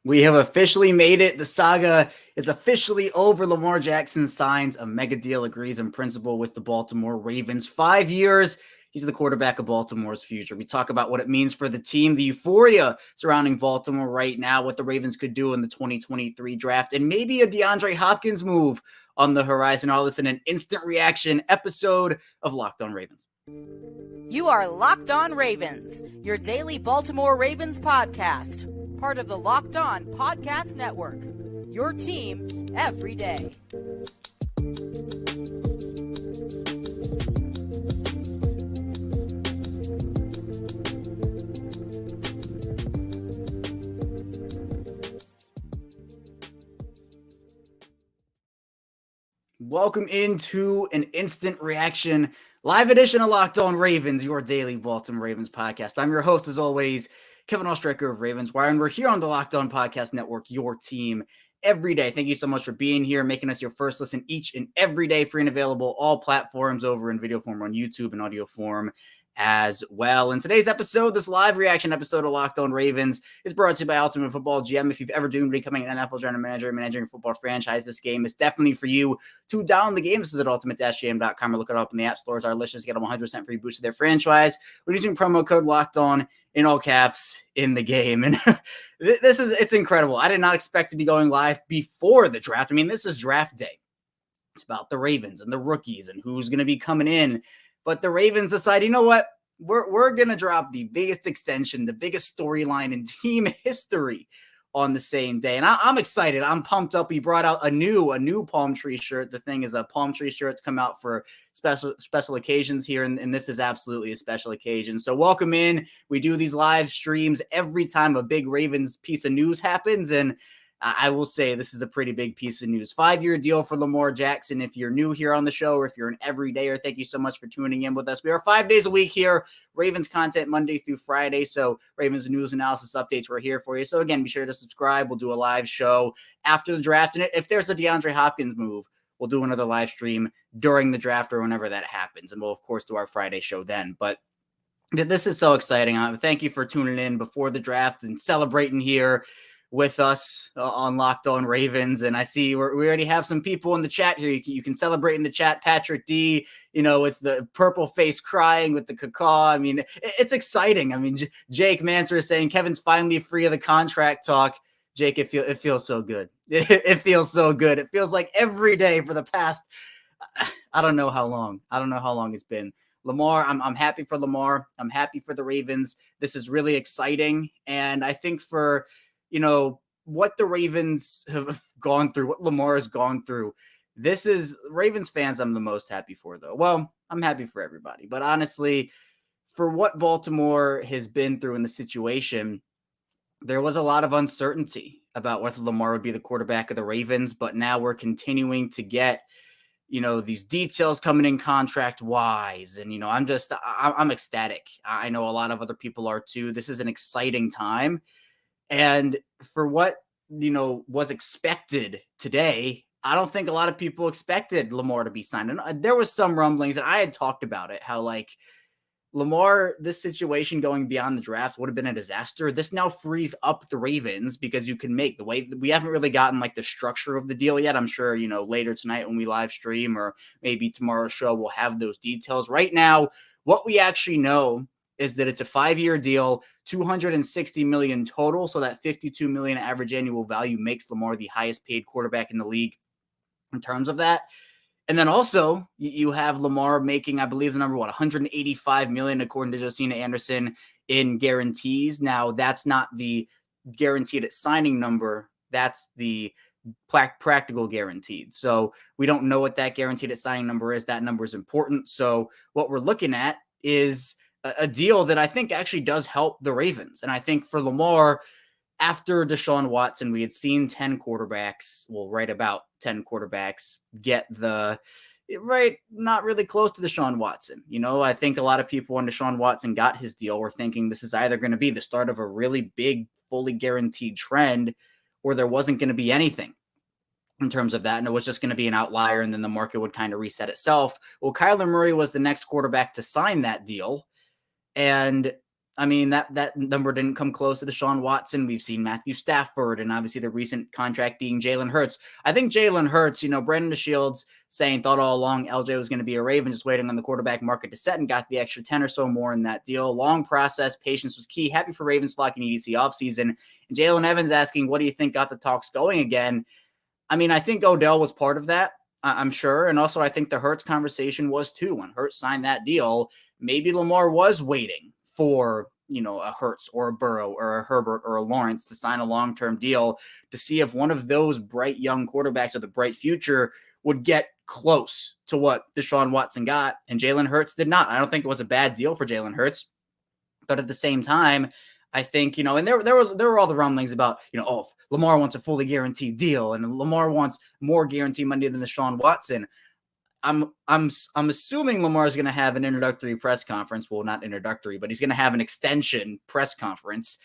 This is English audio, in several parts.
We have officially made it. The saga is officially over. Lamar Jackson signs a mega deal, agrees in principle with the Baltimore Ravens. 5 years. He's the quarterback of Baltimore's future. We talk about what it means for the team, the euphoria surrounding Baltimore right now, what the Ravens could do in the 2023 draft, and maybe a DeAndre Hopkins move on the horizon. All this in an instant reaction episode of Locked On Ravens. You are Locked On Ravens, your daily Baltimore Ravens podcast. Part of the Locked On Podcast Network, your team every day. Welcome into an instant reaction live edition of Locked On Ravens, your daily Baltimore Ravens podcast. I'm your host, as always, Kevin Oestreicher of Ravens Wire, and we're here on the Locked On Podcast Network, your team every day. Thank you so much for being here, making us your first listen each and every day, free and available, all platforms, over in video form on YouTube and audio form as well. In today's episode, this live reaction episode of Locked On Ravens is brought to you by Ultimate Football GM. If you've ever dreamed of becoming an NFL general manager, managing a football franchise, this game is definitely for you. To download the game, this is at ultimate-gm.com or look it up in the app stores. Our listeners get them 100% free boost to their franchise. We're using promo code Locked On in all caps in the game. And it's incredible. I did not expect to be going live before the draft. I mean, this is draft day. It's about the Ravens and the rookies and who's going to be coming in. But the Ravens decide, you know what? We're going to drop the biggest extension, the biggest storyline in team history on the same day. And I'm excited. I'm pumped up. We brought out a new palm tree shirt. The thing is a palm tree shirt to come out for special occasions here. And this is absolutely a special occasion. So welcome in. We do these live streams every time a big Ravens piece of news happens. And I will say this is a pretty big piece of news. 5-year deal for Lamar Jackson. If you're new here on the show or if you're an everydayer, thank you so much for tuning in with us. We are 5 days a week here, Ravens content Monday through Friday. So Ravens news, analysis, updates, we're here for you. So again, be sure to subscribe. We'll do a live show after the draft. And if there's a DeAndre Hopkins move, we'll do another live stream during the draft or whenever that happens. And we'll, of course, do our Friday show then. But this is so exciting. Thank you for tuning in before the draft and celebrating here with us on Locked On Ravens. And I see we already have some people in the chat here. You can celebrate in the chat. Patrick D, with the purple face crying with the cacaw. I mean, it's exciting. I mean, Jake Manser is saying Kevin's finally free of the contract talk. Jake, it feels so good. It feels so good. It feels like every day for the past, I don't know how long. I don't know how long it's been. Lamar, I'm happy for Lamar. I'm happy for the Ravens. This is really exciting. And I think for what the Ravens have gone through, what Lamar has gone through, this is Ravens fans I'm the most happy for, though. Well, I'm happy for everybody. But honestly, for what Baltimore has been through in the situation, there was a lot of uncertainty about whether Lamar would be the quarterback of the Ravens. But now we're continuing to get, these details coming in contract-wise. And, I'm ecstatic. I know a lot of other people are too. This is an exciting time. And for what, was expected today, I don't think a lot of people expected Lamar to be signed. And there was some rumblings, and I had talked about it, how Lamar, this situation going beyond the draft would have been a disaster. This now frees up the Ravens because you can make the way we haven't really gotten the structure of the deal yet. I'm sure, later tonight when we live stream or maybe tomorrow's show, we'll have those details. Right now, what we actually know is that it's a 5-year deal, $260 million total. So that $52 million average annual value makes Lamar the highest paid quarterback in the league in terms of that. And then also you have Lamar making, I believe the number, $185 million, according to Josina Anderson, in guarantees. Now that's not the guaranteed at signing number. That's the practical guaranteed. So we don't know what that guaranteed at signing number is. That number is important. So what we're looking at is a deal that I think actually does help the Ravens. And I think for Lamar, after Deshaun Watson, we had seen 10 quarterbacks, right about 10 quarterbacks get not really close to Deshaun Watson. I think a lot of people when Deshaun Watson got his deal were thinking this is either going to be the start of a really big, fully guaranteed trend, or there wasn't going to be anything in terms of that. And it was just going to be an outlier. And then the market would kind of reset itself. Well, Kyler Murray was the next quarterback to sign that deal. And I mean, that number didn't come close to Deshaun Watson. We've seen Matthew Stafford and obviously the recent contract being Jalen Hurts. I think Jalen Hurts, Brandon DeShields thought all along LJ was going to be a Raven, just waiting on the quarterback market to set, and got the extra 10 or so more in that deal. Long process, patience was key. Happy for Ravens flocking EDC offseason. And Jalen Evans asking, what do you think got the talks going again? I mean, I think Odell was part of that, I'm sure. And also I think the Hurts conversation was too. When Hurts signed that deal, maybe Lamar was waiting for, a Hurts or a Burrow or a Herbert or a Lawrence to sign a long-term deal to see if one of those bright young quarterbacks with a bright future would get close to what Deshaun Watson got. And Jalen Hurts did not. I don't think it was a bad deal for Jalen Hurts. But at the same time, I think, and there were all the rumblings about, if Lamar wants a fully guaranteed deal and Lamar wants more guaranteed money than Deshaun Watson. I'm assuming Lamar is going to have an introductory press conference. Well, not introductory, but he's going to have an extension press conference.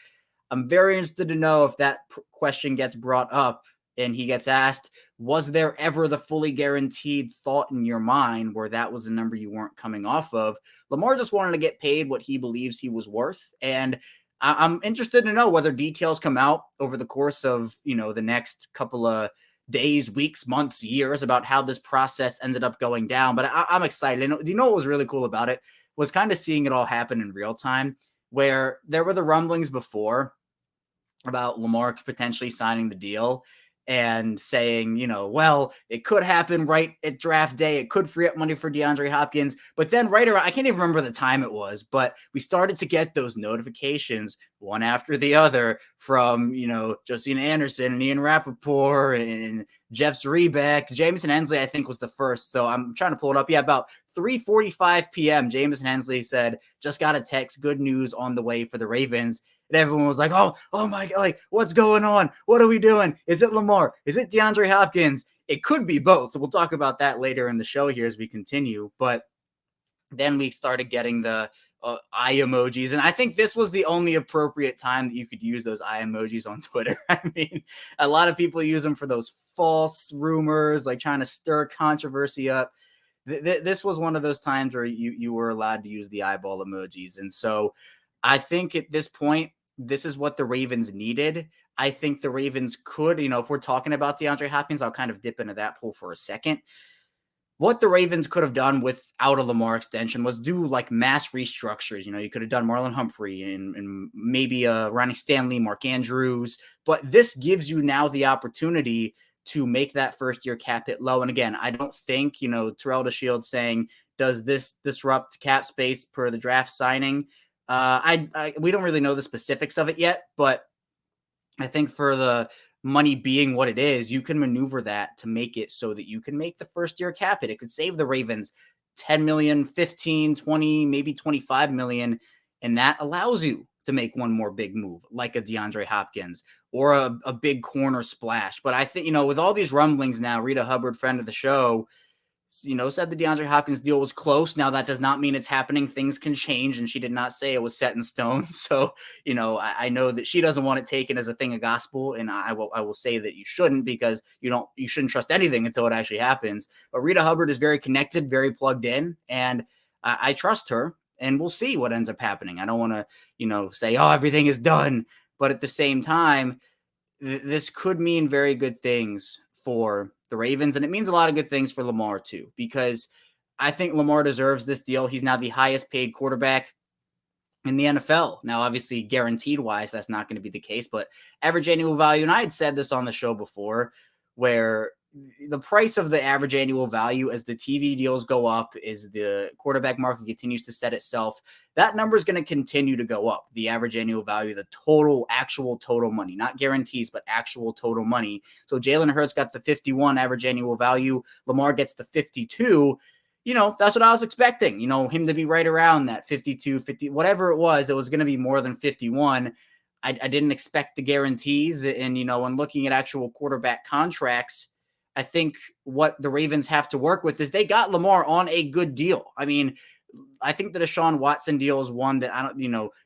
I'm very interested to know if that question gets brought up and he gets asked, was there ever the fully guaranteed thought in your mind where that was a number you weren't coming off of? Lamar just wanted to get paid what he believes he was worth. And I'm interested to know whether details come out over the course of, the next couple of days, weeks, months, years about how this process ended up going down. But I'm excited. And do you know what was really cool about it? Was kind of seeing it all happen in real time, where there were the rumblings before about Lamar potentially signing the deal and saying, well, it could happen right at draft day. It could free up money for DeAndre Hopkins. But then right around, I can't even remember the time it was, but we started to get those notifications one after the other from, Josina Anderson and Ian Rappaport and Jeff Zrebeck. Jameson Hensley, I think, was the first. So I'm trying to pull it up. Yeah, about 3:45 p.m., Jameson Hensley said, just got a text, good news on the way for the Ravens. And everyone was like, oh my God, like, what's going on? What are we doing? Is it Lamar? Is it DeAndre Hopkins? It could be both. We'll talk about that later in the show here as we continue. But then we started getting the eye emojis. And I think this was the only appropriate time that you could use those eye emojis on Twitter. I mean, a lot of people use them for those false rumors, like trying to stir controversy up. This was one of those times where you were allowed to use the eyeball emojis. And so I think at this point, this is what the Ravens needed. I think the Ravens could, if we're talking about DeAndre Hopkins, I'll kind of dip into that pool for a second. What the Ravens could have done without a Lamar extension was do like mass restructures. You could have done Marlon Humphrey and maybe Ronnie Stanley, Mark Andrews. But this gives you now the opportunity to make that first year cap hit low. And again, I don't think, Terrell DeShields saying, does this disrupt cap space per the draft signing? We don't really know the specifics of it yet, but I think for the money being what it is, you can maneuver that to make it so that you can make the first year cap hit. It could save the Ravens 10 million, 15, 20, maybe 25 million. And that allows you to make one more big move like a DeAndre Hopkins or a big corner splash. But I think, with all these rumblings now, Rita Hubbard, friend of the show, said the DeAndre Hopkins deal was close. Now, that does not mean it's happening. Things can change, and she did not say it was set in stone. So, I know that she doesn't want it taken as a thing of gospel, and I will say that you shouldn't, because you shouldn't trust anything until it actually happens. But Rita Hubbard is very connected, very plugged in, and I trust her, and we'll see what ends up happening. I don't want to, say, oh, everything is done. But at the same time, this could mean very good things for the Ravens, and it means a lot of good things for Lamar too, because I think Lamar deserves this deal. He's now the highest paid quarterback in the NFL. Now, obviously, guaranteed wise, that's not going to be the case, but average annual value, and I had said this on the show before, where the price of the average annual value as the TV deals go up, as the quarterback market continues to set itself, that number is going to continue to go up. The average annual value, the actual total money, not guarantees, but actual total money. So Jalen Hurts got the 51 average annual value. Lamar gets the 52. That's what I was expecting, him to be right around that 52, 50, whatever it was going to be more than 51. I didn't expect the guarantees. And, when looking at actual quarterback contracts, I think what the Ravens have to work with is they got Lamar on a good deal. I mean, I think the Deshaun Watson deal is one that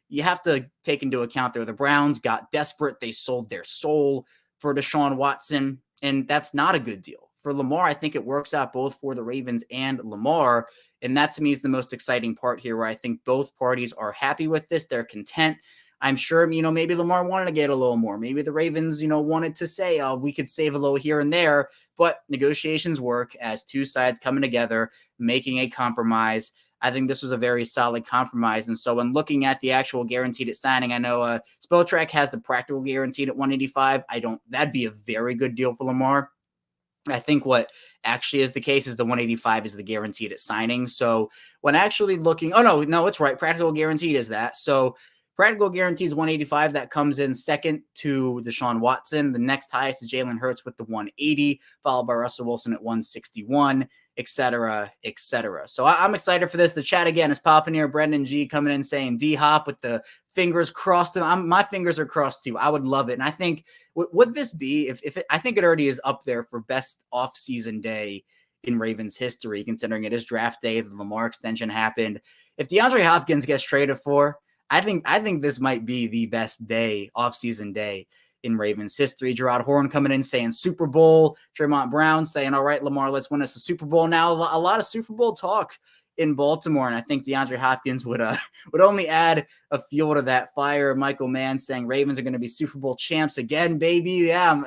you have to take into account there. The Browns got desperate. They sold their soul for Deshaun Watson, and that's not a good deal. For Lamar, I think it works out both for the Ravens and Lamar. And that to me is the most exciting part here, where I think both parties are happy with this. They're content. I'm sure, maybe Lamar wanted to get a little more. Maybe the Ravens, wanted to say, oh, we could save a little here and there. But negotiations work as two sides coming together, making a compromise. I think this was a very solid compromise. And so when looking at the actual guaranteed at signing, I know Spotrac has the practical guaranteed at 185. That'd be a very good deal for Lamar. I think what actually is the case is the 185 is the guaranteed at signing. So when actually looking, no, it's right. Practical guaranteed is that. So practical guarantee is 185. That comes in second to Deshaun Watson. The next highest is Jalen Hurts with the 180, followed by Russell Wilson at 161, et cetera, et cetera. So I'm excited for this. The chat again is popping here. Brendan G coming in saying D-Hop with the fingers crossed. My fingers are crossed too. I would love it. And I think, would this be, I think it already is up there for best offseason day in Ravens history, considering it is draft day, the Lamar extension happened. If DeAndre Hopkins gets traded for, I think this might be the best day, offseason day in Ravens history. Gerard Horn coming in saying Super Bowl. Tremont Brown saying, all right, Lamar, let's win us a Super Bowl. Now, a lot of Super Bowl talk in Baltimore, and I think DeAndre Hopkins would only add a fuel to that fire. Michael Mann saying Ravens are going to be Super Bowl champs again, baby. Yeah,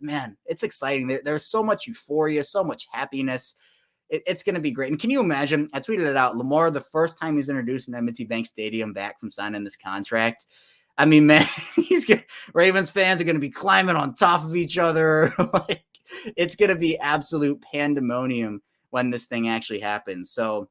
man, it's exciting. There's so much euphoria, so much happiness. It's going to be great. And can you imagine? I tweeted it out. Lamar, the first time he's introduced in M&T Bank Stadium back from signing this contract. I mean, man, Ravens fans are going to be climbing on top of each other. It's going to be absolute pandemonium when this thing actually happens. So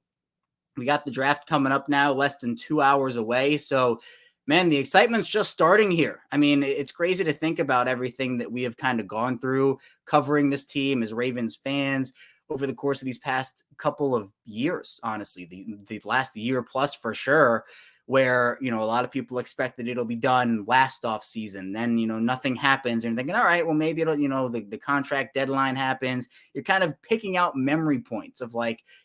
we got the draft coming up now, less than 2 hours away. So, man, the excitement's just starting here. I mean, it's crazy to think about everything that we have kind of gone through covering this team as Ravens fans over the course of these past couple of years, honestly, the last year plus for sure, where, a lot of people expect that it'll be done last off season. Then, nothing happens and you're thinking, all right, well, maybe it'll, the contract deadline happens. You're kind of picking out memory points of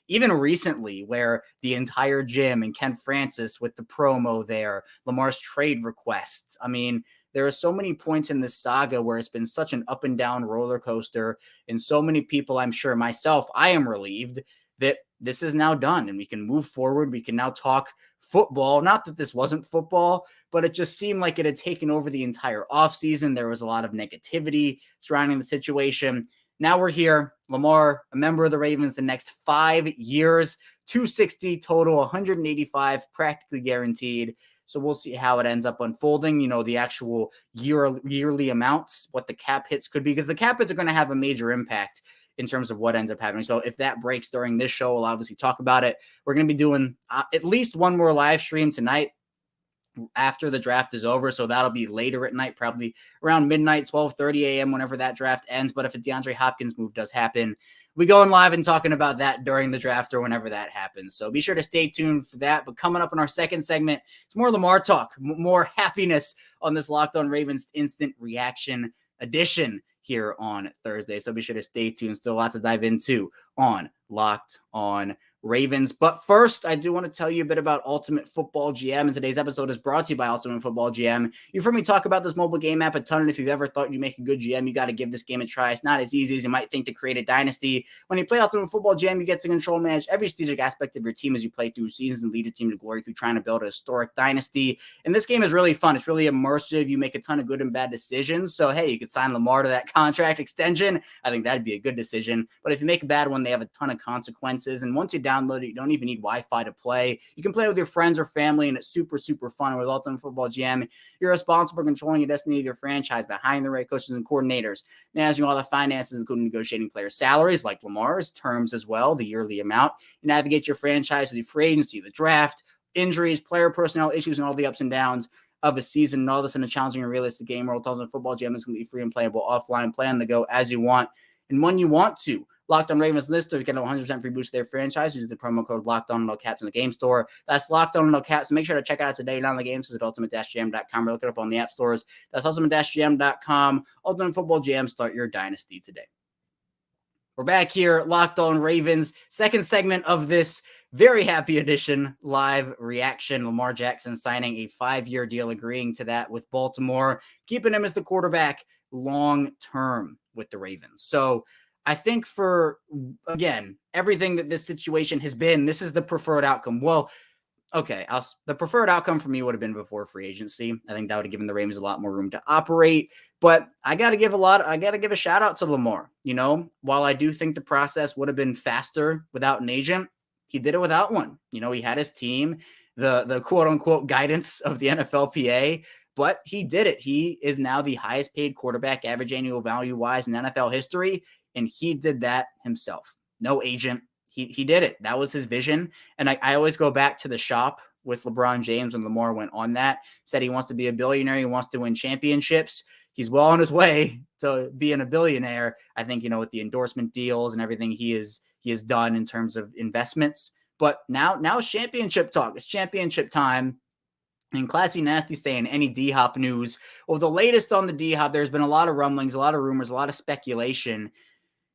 even recently where the entire gym and Ken Francis with the promo there, Lamar's trade requests. I mean, there are so many points in this saga where it's been such an up and down roller coaster. And so many people, I'm sure myself, I am relieved that this is now done and we can move forward. We can now talk football. Not that this wasn't football, but it just seemed like it had taken over the entire offseason. There was a lot of negativity surrounding the situation. Now we're here. Lamar, a member of the Ravens the next 5 years, 260 total, 185 practically guaranteed. So we'll see how it ends up unfolding. The actual yearly amounts, what the cap hits could be, because the cap hits are going to have a major impact in terms of what ends up happening. So if that breaks during this show, we'll obviously talk about it. We're going to be doing at least one more live stream tonight after the draft is over. So that'll be later at night, probably around midnight, 12:30 a.m., whenever that draft ends. But if a DeAndre Hopkins move does happen, we going live and talking about that during the draft or whenever that happens. So be sure to stay tuned for that. But coming up in our second segment, it's more Lamar talk, more happiness on this Locked On Ravens instant reaction edition here on Thursday. So be sure to stay tuned. Still lots to dive into on Locked On Ravens. But first, I do want to tell you a bit about Ultimate Football GM. And today's episode is brought to you by Ultimate Football GM. You've heard me talk about this mobile game app a ton. And if you've ever thought you make a good GM, you got to give this game a try. It's not as easy as you might think to create a dynasty. When you play Ultimate Football GM, you get to control and manage every strategic aspect of your team as you play through seasons and lead a team to glory through trying to build a historic dynasty. And this game is really fun. It's really immersive. You make a ton of good and bad decisions. So, hey, you could sign Lamar to that contract extension. I think that'd be a good decision. But if you make a bad one, they have a ton of consequences. And once you download it, you don't even need Wi-Fi to play. You can play with your friends or family, and it's super, super fun. With Ultimate Football GM, you're responsible for controlling the destiny of your franchise behind the right coaches and coordinators, managing all the finances, including negotiating player salaries like Lamar's, terms as well, the yearly amount. You navigate your franchise through the free agency, the draft, injuries, player personnel issues, and all the ups and downs of a season. And all this in a challenging and realistic game where Ultimate Football GM is going to be free and playable offline. Play on the go as you want and when you want to. Locked On Ravens listeners get a 100% free boost to their franchise using the promo code Locked On No Caps in the game store. That's Locked On No Caps. So make sure to check it out today. Down the game is at ultimate-gm.com or look it up on the app stores. That's ultimate-gm.com. Ultimate Football GM. Start your dynasty today. We're back here, Locked On Ravens. Second segment of this very happy edition live reaction. Lamar Jackson signing a 5-year deal, agreeing to that with Baltimore, keeping him as the quarterback long-term with the Ravens. So I think again, everything that this situation has been, this is the preferred outcome. Well, okay, the preferred outcome for me would have been before free agency. I think that would have given the Ravens a lot more room to operate. But I got to give a shout out to Lamar. While I do think the process would have been faster without an agent, he did it without one. He had his team, the quote unquote guidance of the NFLPA, but he did it. He is now the highest paid quarterback, average annual value wise, in NFL history, and he did that himself. No agent. He did it. That was his vision. And I always go back to the shop with LeBron James when Lamar went on that, said he wants to be a billionaire. He wants to win championships. He's well on his way to being a billionaire. I think, with the endorsement deals and everything he has done in terms of investments. But now it's championship talk. It's championship time. And Classy Nasty saying any D-Hop news. Well, the latest on the D-Hop, there's been a lot of rumblings, a lot of rumors, a lot of speculation.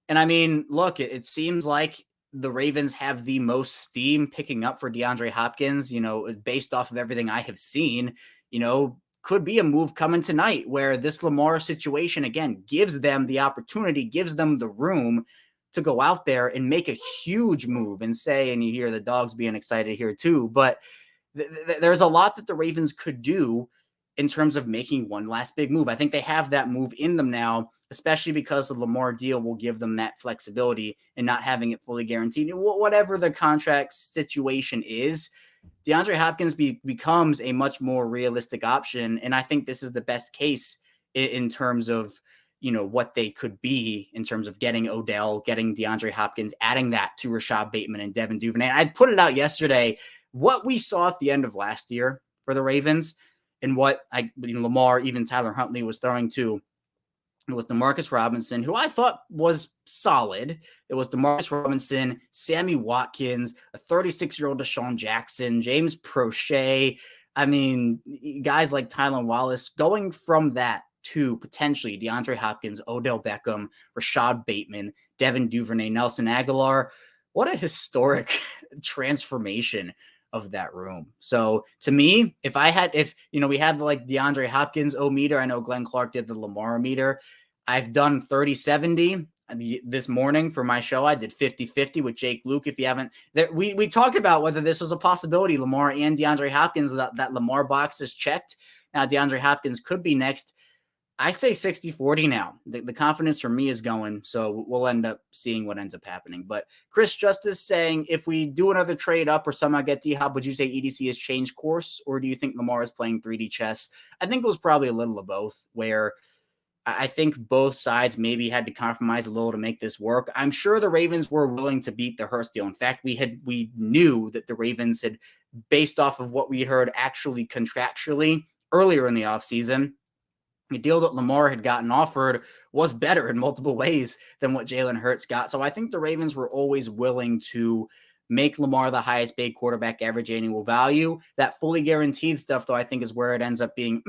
And I mean, look, it seems like the Ravens have the most steam picking up for DeAndre Hopkins, based off of everything I have seen, could be a move coming tonight where this Lamar situation, again, gives them the opportunity, gives them the room to go out there and make a huge move and you hear the dogs being excited here too, but there's a lot that the Ravens could do in terms of making one last big move. I think they have that move in them now, especially because the Lamar deal will give them that flexibility and not having it fully guaranteed. Whatever the contract situation is, DeAndre Hopkins becomes a much more realistic option. And I think this is the best case in terms of, what they could be in terms of getting Odell, getting DeAndre Hopkins, adding that to Rashad Bateman and Devin Duvernay. I put it out yesterday, what we saw at the end of last year for the Ravens and what Lamar, even Tyler Huntley was throwing to. It was DeMarcus Robinson, who I thought was solid. It was DeMarcus Robinson, Sammy Watkins, a 36-year-old Deshaun Jackson, James Prochet. I mean, guys like Tylan Wallace, going from that to potentially DeAndre Hopkins, Odell Beckham, Rashad Bateman, Devin Duvernay, Nelson Aguilar. What a historic transformation of that room. So to me, if we had like DeAndre Hopkins meter, I know Glenn Clark did the Lamar meter. I've done 30-70 this morning for my show. I did 50-50 with Jake Luke. If you haven't, we talked about whether this was a possibility, Lamar and DeAndre Hopkins, that Lamar box is checked. Now DeAndre Hopkins could be next. I say 60-40 now. The confidence for me is going, so we'll end up seeing what ends up happening. But Chris Justice saying, if we do another trade up or somehow get D-Hop, would you say EDC has changed course, or do you think Lamar is playing 3D chess? I think it was probably a little of both, where I think both sides maybe had to compromise a little to make this work. I'm sure the Ravens were willing to beat the Hurst deal. In fact, we knew that the Ravens had, based off of what we heard actually contractually earlier in the offseason, the deal that Lamar had gotten offered was better in multiple ways than what Jalen Hurts got. So I think the Ravens were always willing to make Lamar the highest paid quarterback, average annual value. That fully guaranteed stuff, though, I think is where it ends up being,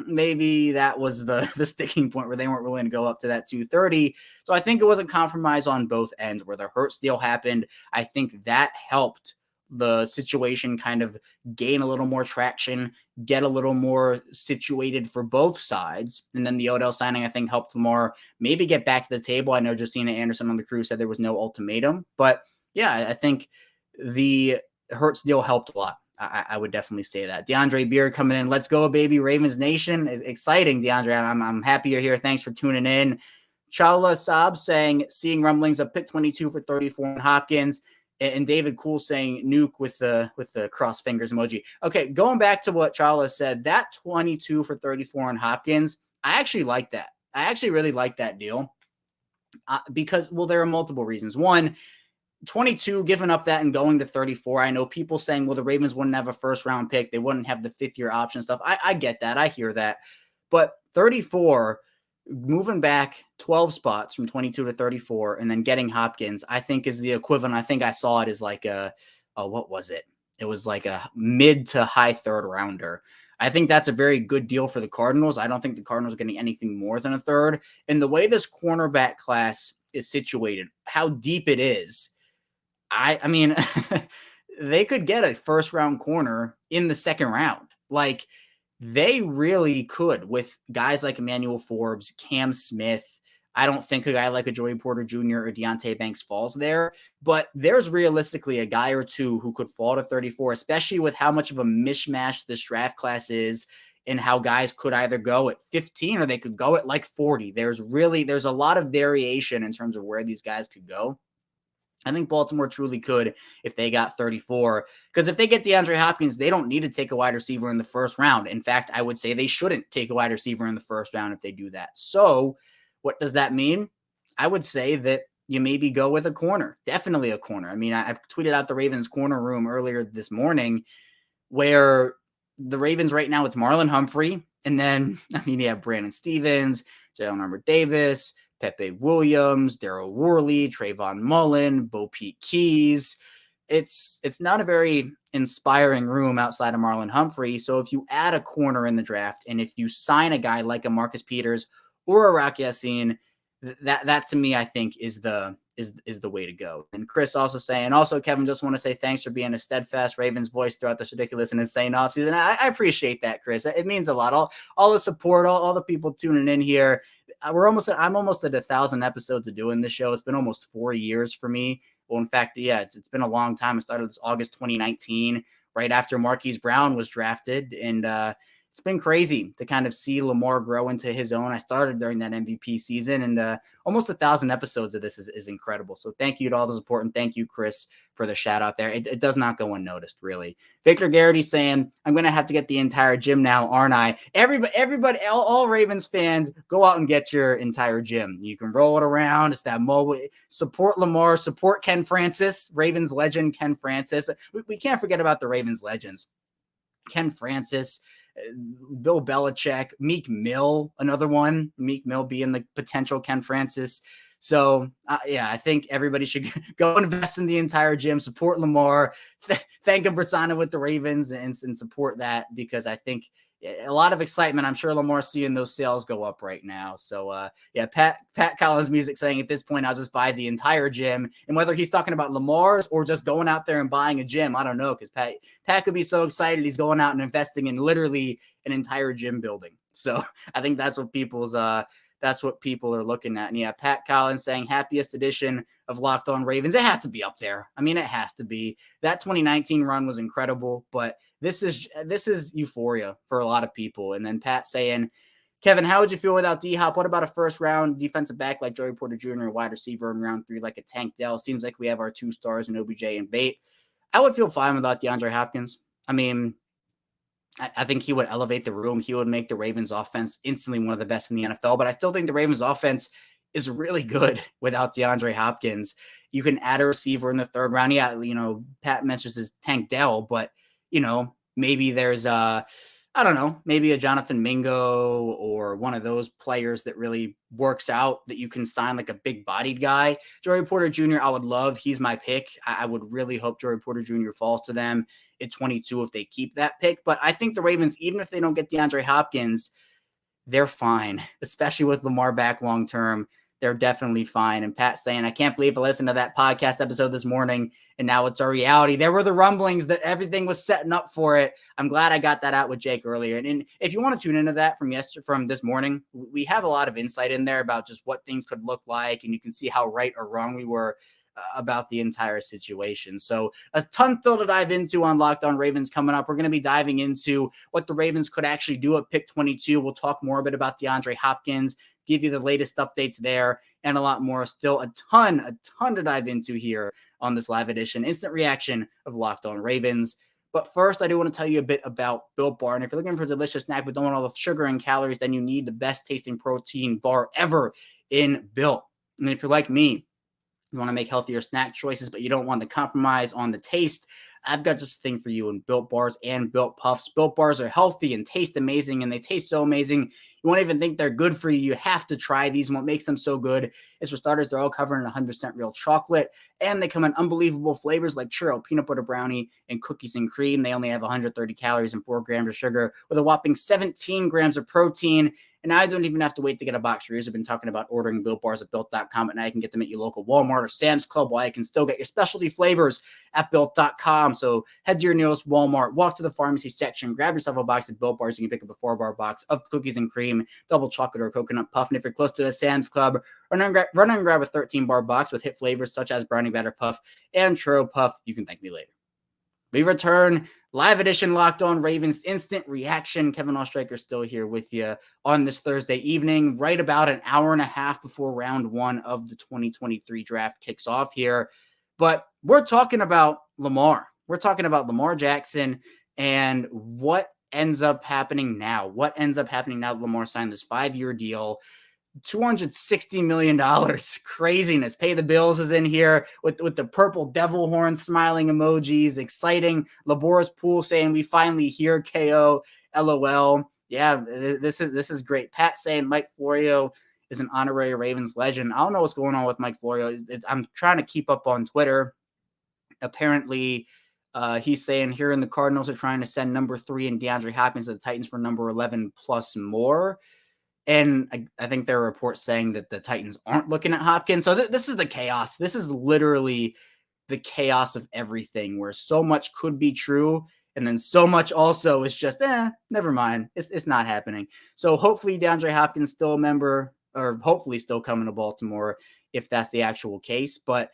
maybe that was the sticking point where they weren't willing to go up to that 230. So I think it wasn't compromise on both ends. Where the Hurts deal happened, I think that helped the situation kind of gain a little more traction, get a little more situated for both sides. And then the Odell signing, I think, helped Lamar maybe get back to the table. I know Justina Anderson on the crew said there was no ultimatum, but yeah, I think the Hurts deal helped a lot. I would definitely say that. DeAndre Beard coming in. Let's go, baby. Ravens Nation is exciting, DeAndre. I'm happy you're here. Thanks for tuning in. Chala Saab saying, seeing rumblings of pick 22 for 34 on Hopkins. And David Cool saying nuke with the cross fingers emoji. Okay, going back to what Charles said, that 22 for 34 on Hopkins, I actually like that. I actually really like that deal because, there are multiple reasons. One, 22, giving up that and going to 34. I know people saying, well, the Ravens wouldn't have a first round pick. They wouldn't have the 5th-year option stuff. I get that. I hear that. But 34, moving back 12 spots from 22 to 34 and then getting Hopkins, I think is the equivalent. I think I saw it as like what was it? It was like a mid to high 3rd rounder. I think that's a very good deal for the Cardinals. I don't think the Cardinals are getting anything more than a 3rd. And the way this cornerback class is situated, how deep it is, I mean, they could get a first-round corner in the 2nd round. Like, they really could with guys like Emmanuel Forbes, Cam Smith. I don't think a guy like a Joey Porter Jr. or Deonte Banks falls there, but there's realistically a guy or two who could fall to 34, especially with how much of a mishmash this draft class is and how guys could either go at 15 or they could go at like 40. There's a lot of variation in terms of where these guys could go. I think Baltimore truly could if they got 34, because if they get DeAndre Hopkins, they don't need to take a wide receiver in the first round. In fact, I would say they shouldn't take a wide receiver in the first round if they do that. So what does that mean? I would say that you maybe go with a corner, definitely a corner. I mean, I tweeted out the Ravens corner room earlier this morning where the Ravens right now, it's Marlon Humphrey. And then, I mean, you have Brandon Stevens, Jalen Armour-Davis, Pepe Williams, Daryl Worley, Trayvon Mullen, Bo Pete Keys. It's not a very inspiring room outside of Marlon Humphrey. So if you add a corner in the draft and if you sign a guy like a Marcus Peters or a Rock Yassin, that to me, I think is the way to go. And Chris also saying, also, Kevin, just want to say thanks for being a steadfast Ravens voice throughout this ridiculous and insane offseason. I appreciate that, Chris. It means a lot. All the support, all the people tuning in here. I'm almost at 1,000 episodes of doing this show. It's been almost 4 years for me. Well, in fact, yeah, it's been a long time. I started this August 2019, right after Marquise Brown was drafted. And it's been crazy to kind of see Lamar grow into his own. I started during that MVP season, and almost 1,000 episodes of this is incredible. So thank you to all the support, and thank you, Chris, for the shout out there. It does not go unnoticed, really. Victor Garrity saying, I'm going to have to get the entire gym now, aren't I? Everybody, all Ravens fans, go out and get your entire gym. You can roll it around. It's that mobile. Support Lamar, support Ken Francis, Ravens legend Ken Francis. We can't forget about the Ravens legends. Ken Francis, Bill Belichick, Meek Mill, another one. Meek Mill being the potential Ken Francis. So, I think everybody should go invest in the entire gym, support Lamar, thank him for signing with the Ravens and support that, because I think a lot of excitement. I'm sure Lamar's seeing those sales go up right now. So, Pat Collins music saying at this point, I'll just buy the entire gym. And whether he's talking about Lamar's or just going out there and buying a gym, I don't know, because Pat could be so excited he's going out and investing in literally an entire gym building. So I think that's what people are looking at. And yeah, Pat Collins saying happiest edition of Locked On Ravens. It has to be up there. I mean, it has to be. That 2019 run was incredible, but this is euphoria for a lot of people. And then Pat saying, Kevin, how would you feel without D-Hop? What about a first round defensive back like Joey Porter Jr., a wide receiver in round 3 like a Tank Dell? Seems like we have our 2 stars in OBJ and Bate. I would feel fine without DeAndre Hopkins. I mean, I think he would elevate the room. He would make the Ravens offense instantly one of the best in the NFL. But I still think the Ravens offense is really good without DeAndre Hopkins. You can add a receiver in the 3rd round. Yeah, Pat mentions his Tank Dell, but, maybe there's maybe a Jonathan Mingo or one of those players that really works out that you can sign, like a big-bodied guy. Joey Porter Jr., I would love. He's my pick. I would really hope Joey Porter Jr. falls to them at 22 if they keep that pick. But I think the Ravens, even if they don't get DeAndre Hopkins, they're fine, especially with Lamar back long-term. They're definitely fine. And Pat saying, I can't believe I listened to that podcast episode this morning, and now it's a reality. There were the rumblings that everything was setting up for it. I'm glad I got that out with Jake earlier. And if you want to tune into that from this morning, we have a lot of insight in there about just what things could look like, and you can see how right or wrong we were about the entire situation. So a ton still to dive into on Locked On Ravens coming up. We're going to be diving into what the Ravens could actually do at pick 22. We'll talk more a bit about DeAndre Hopkins, give you the latest updates there, and a lot more. Still a ton to dive into here on this live edition, instant reaction of Locked On Ravens. But first, I do want to tell you a bit about Built Bar. And if you're looking for a delicious snack but don't want all the sugar and calories, then you need the best tasting protein bar ever in Built. And if you're like me, you want to make healthier snack choices, but you don't want to compromise on the taste, I've got just a thing for you in Built Bars and Built Puffs. Built Bars are healthy and taste amazing, and they taste so amazing, you won't even think they're good for you. You have to try these. And what makes them so good is, for starters, they're all covered in 100% real chocolate, and they come in unbelievable flavors like churro, peanut butter brownie, and cookies and cream. They only have 130 calories and 4 grams of sugar with a whopping 17 grams of protein. And I don't even have to wait to get a box. For years I've been talking about ordering Built Bars at Built.com, but now you can get them at your local Walmart or Sam's Club, while you can still get your specialty flavors at Built.com. So head to your nearest Walmart, walk to the pharmacy section, grab yourself a box of Built Bars. You can pick up a 4-bar box of cookies and cream, double chocolate or coconut puff. And if you're close to a Sam's Club, run and grab a 13-bar box with hit flavors such as Brownie Batter Puff and Churro Puff. You can thank me later. We return, live edition Locked On Ravens Instant Reaction. Kevin Oestreicher still here with you on this Thursday evening, right about an hour and a half before round one of the 2023 draft kicks off here. But we're talking about Lamar. We're talking about Lamar Jackson and what ends up happening now. What ends up happening now that Lamar signed this 5-year deal? $260 million. Craziness. Pay the bills is in here with the purple devil horn smiling emojis. Exciting. Labora's Pool saying we finally hear KO. LOL. Yeah, this is great. Pat saying Mike Florio is an honorary Ravens legend. I don't know what's going on with Mike Florio. I'm trying to keep up on Twitter. Apparently, he's saying here in the Cardinals are trying to send number 3 and DeAndre Hopkins to the Titans for number 11 plus more. And I think there are reports saying that the Titans aren't looking at Hopkins. So this is the chaos. This is literally the chaos of everything, where so much could be true. And then so much also is just, never mind. It's not happening. So hopefully DeAndre Hopkins still a member, or hopefully still coming to Baltimore if that's the actual case. But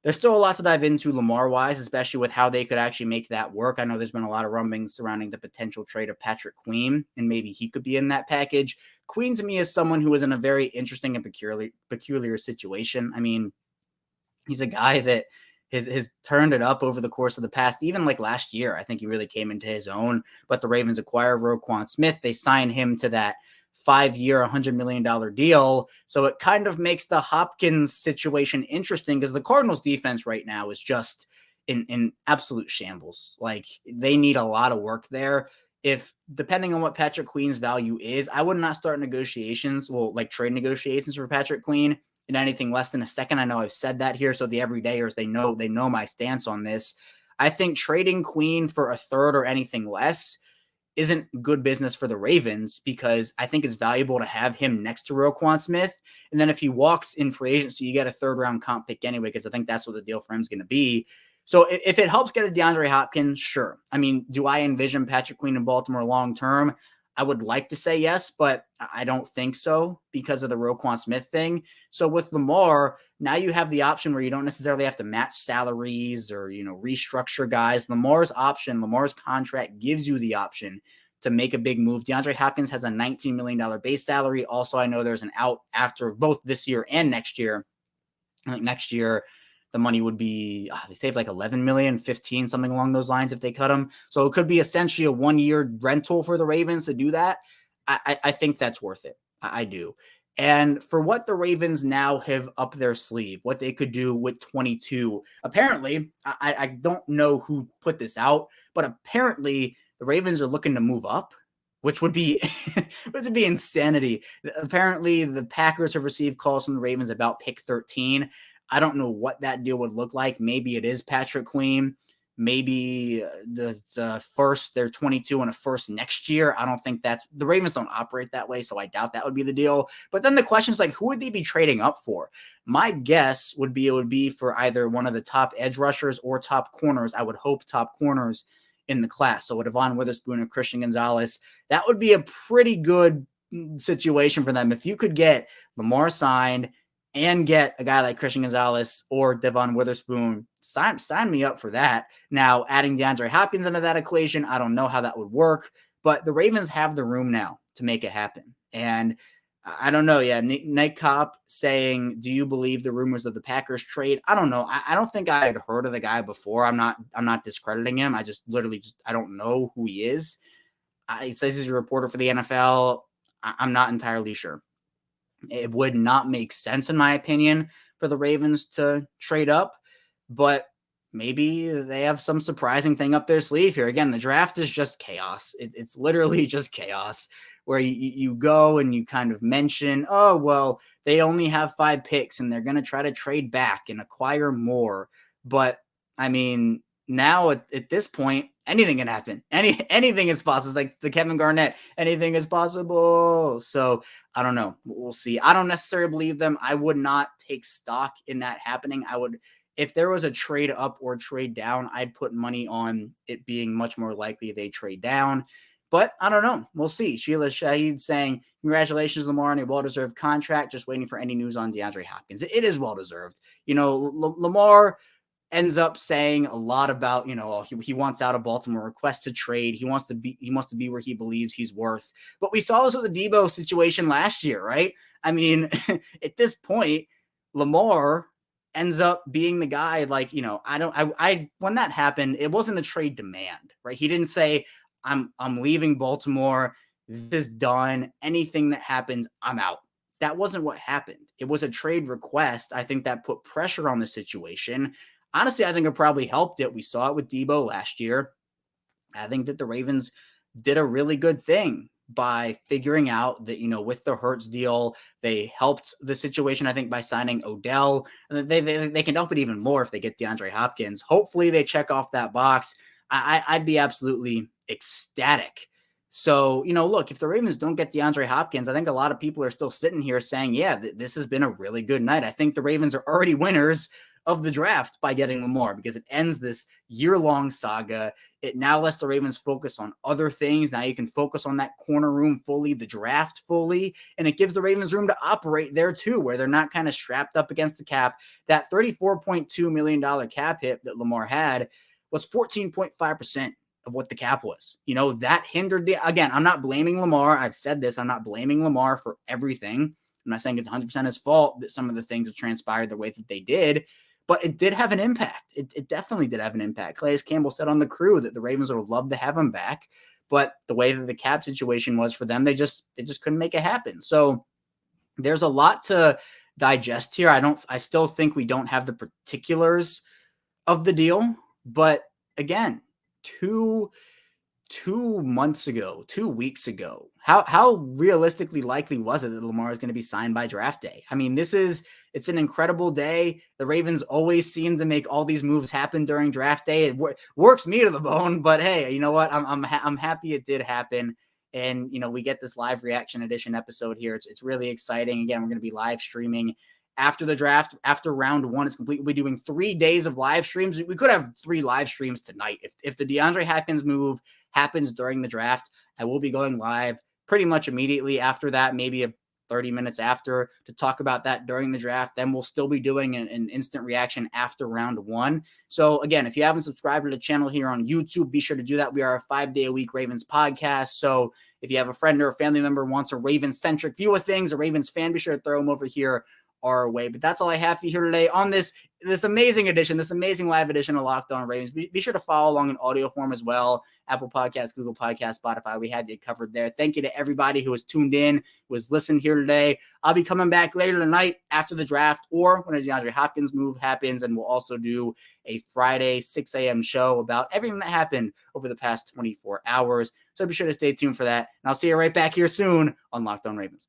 there's still a lot to dive into Lamar-wise, especially with how they could actually make that work. I know there's been a lot of rumblings surrounding the potential trade of Patrick Queen, and maybe he could be in that package. Queen, to me, is someone who is in a very interesting and peculiar situation. I mean, he's a guy that has turned it up over the course of the past, even like last year. I think he really came into his own. But the Ravens acquire Roquan Smith. They sign him to that 5-year, $100 million deal. So it kind of makes the Hopkins situation interesting, because the Cardinals defense right now is just in absolute shambles. Like, they need a lot of work there. If, depending on what Patrick Queen's value is, I would not start negotiations, like trade negotiations for Patrick Queen in anything less than a second. I know I've said that here, so the everydayers, they know my stance on this. I think trading Queen for a third or anything less isn't good business for the Ravens, because I think it's valuable to have him next to Roquan Smith. And then if he walks in free agency, you get a 3rd-round comp pick anyway, because I think that's what the deal for him is going to be. So if it helps get a DeAndre Hopkins, sure. I mean, do I envision Patrick Queen in Baltimore long-term? I would like to say yes, but I don't think so because of the Roquan Smith thing. So with Lamar, now you have the option where you don't necessarily have to match salaries or, restructure guys. Lamar's contract gives you the option to make a big move. DeAndre Hopkins has a $19 million base salary. Also, I know there's an out after both this year and next year. I think next year, the money would be, they save like 11 million, 15, something along those lines if they cut him. So it could be essentially a 1-year rental for the Ravens to do that. I think that's worth it. I do. And for what the Ravens now have up their sleeve, what they could do with 22, apparently, I don't know who put this out, but apparently the Ravens are looking to move up, which would be insanity. Apparently the Packers have received calls from the Ravens about pick 13. I don't know what that deal would look like. Maybe it is Patrick Queen. Maybe the first, they're 22 and a first next year. I don't think the Ravens don't operate that way, so I doubt that would be the deal. But then the question is, like, who would they be trading up for? My guess would be it would be for either one of the top edge rushers or top corners. I would hope top corners in the class. So with Devon Witherspoon and Christian Gonzalez, that would be a pretty good situation for them. If you could get Lamar signed and get a guy like Christian Gonzalez or Devon Witherspoon, sign me up for that. Now, adding DeAndre Hopkins into that equation, I don't know how that would work, but the Ravens have the room now to make it happen. And I don't know. Yeah, Nick Kopp saying, do you believe the rumors of the Packers trade? I don't know. I don't think I had heard of the guy before. I'm not discrediting him. I just literally I don't know who he is. He says he's a reporter for the NFL. I'm not entirely sure. It would not make sense, in my opinion, for the Ravens to trade up, but maybe they have some surprising thing up their sleeve here. Again, the draft is just chaos. It's literally just chaos, where you go and you kind of mention, oh, well, they only have 5 picks and they're going to try to trade back and acquire more. But I mean, now at this point, anything can happen. Anything is possible. It's like the Kevin Garnett, anything is possible. So I don't know. We'll see. I don't necessarily believe them. I would not take stock in that happening. I would, if there was a trade up or trade down, I'd put money on it being much more likely they trade down. But I don't know. We'll see. Sheila Shahid saying, congratulations, Lamar, on a well-deserved contract. Just waiting for any news on DeAndre Hopkins. It is well-deserved. Lamar ends up saying a lot about, he wants out of Baltimore, requests to trade. He wants to be where he believes he's worth. But we saw this with the Debo situation last year, right? I mean, at this point, Lamar ends up being the guy, like, when that happened, it wasn't a trade demand, right? He didn't say, I'm leaving Baltimore. This is done. Anything that happens, I'm out. That wasn't what happened. It was a trade request. I think that put pressure on the situation. Honestly, I think it probably helped it. We saw it with Debo last year. I think that the Ravens did a really good thing by figuring out that, with the Hurts deal, they helped the situation, I think, by signing Odell. And they can help it even more if they get DeAndre Hopkins. Hopefully they check off that box. I'd be absolutely ecstatic. So, look, if the Ravens don't get DeAndre Hopkins, I think a lot of people are still sitting here saying, yeah, this has been a really good night. I think the Ravens are already winners of the draft by getting Lamar, because it ends this year-long saga. It now lets the Ravens focus on other things. Now you can focus on that corner room fully, the draft fully, and it gives the Ravens room to operate there too, where they're not kind of strapped up against the cap. That $34.2 million cap hit that Lamar had was 14.5% of what the cap was. That hindered again, I'm not blaming Lamar. I've said this. I'm not blaming Lamar for everything. I'm not saying it's 100% his fault that some of the things have transpired the way that they did, but it did have an impact. It definitely did have an impact. Calais Campbell said on the crew that the Ravens would have loved to have him back, but the way that the cap situation was for them, they just couldn't make it happen. So there's a lot to digest here. I still think we don't have the particulars of the deal, but again, two weeks ago, how realistically likely was it that Lamar is going to be signed by draft day? I mean, it's an incredible day. The Ravens always seem to make all these moves happen during draft day. It works me to the bone, but hey, you know what? I'm happy it did happen. And, we get this live reaction edition episode here. It's really exciting. Again, we're going to be live streaming after the draft, after round one is complete. We'll be doing 3 days of live streams. We could have 3 live streams tonight. If the DeAndre Hopkins move happens during the draft, I will be going live pretty much immediately after that, maybe 30 minutes after, to talk about that during the draft. Then we'll still be doing an instant reaction after round one. So again, if you haven't subscribed to the channel here on YouTube, be sure to do that. We are a 5-day-a-week Ravens podcast. So if you have a friend or a family member who wants a Ravens-centric view of things, a Ravens fan, be sure to throw them over here our way. But that's all I have for you here today on this amazing edition, this amazing live edition of Locked On Ravens. Be sure to follow along in audio form as well. Apple Podcasts, Google Podcasts, Spotify. We had you covered there. Thank you to everybody who has tuned in, who has listened here today. I'll be coming back later tonight after the draft or when a DeAndre Hopkins move happens, and we'll also do a Friday 6 a.m. show about everything that happened over the past 24 hours. So be sure to stay tuned for that. And I'll see you right back here soon on Locked On Ravens.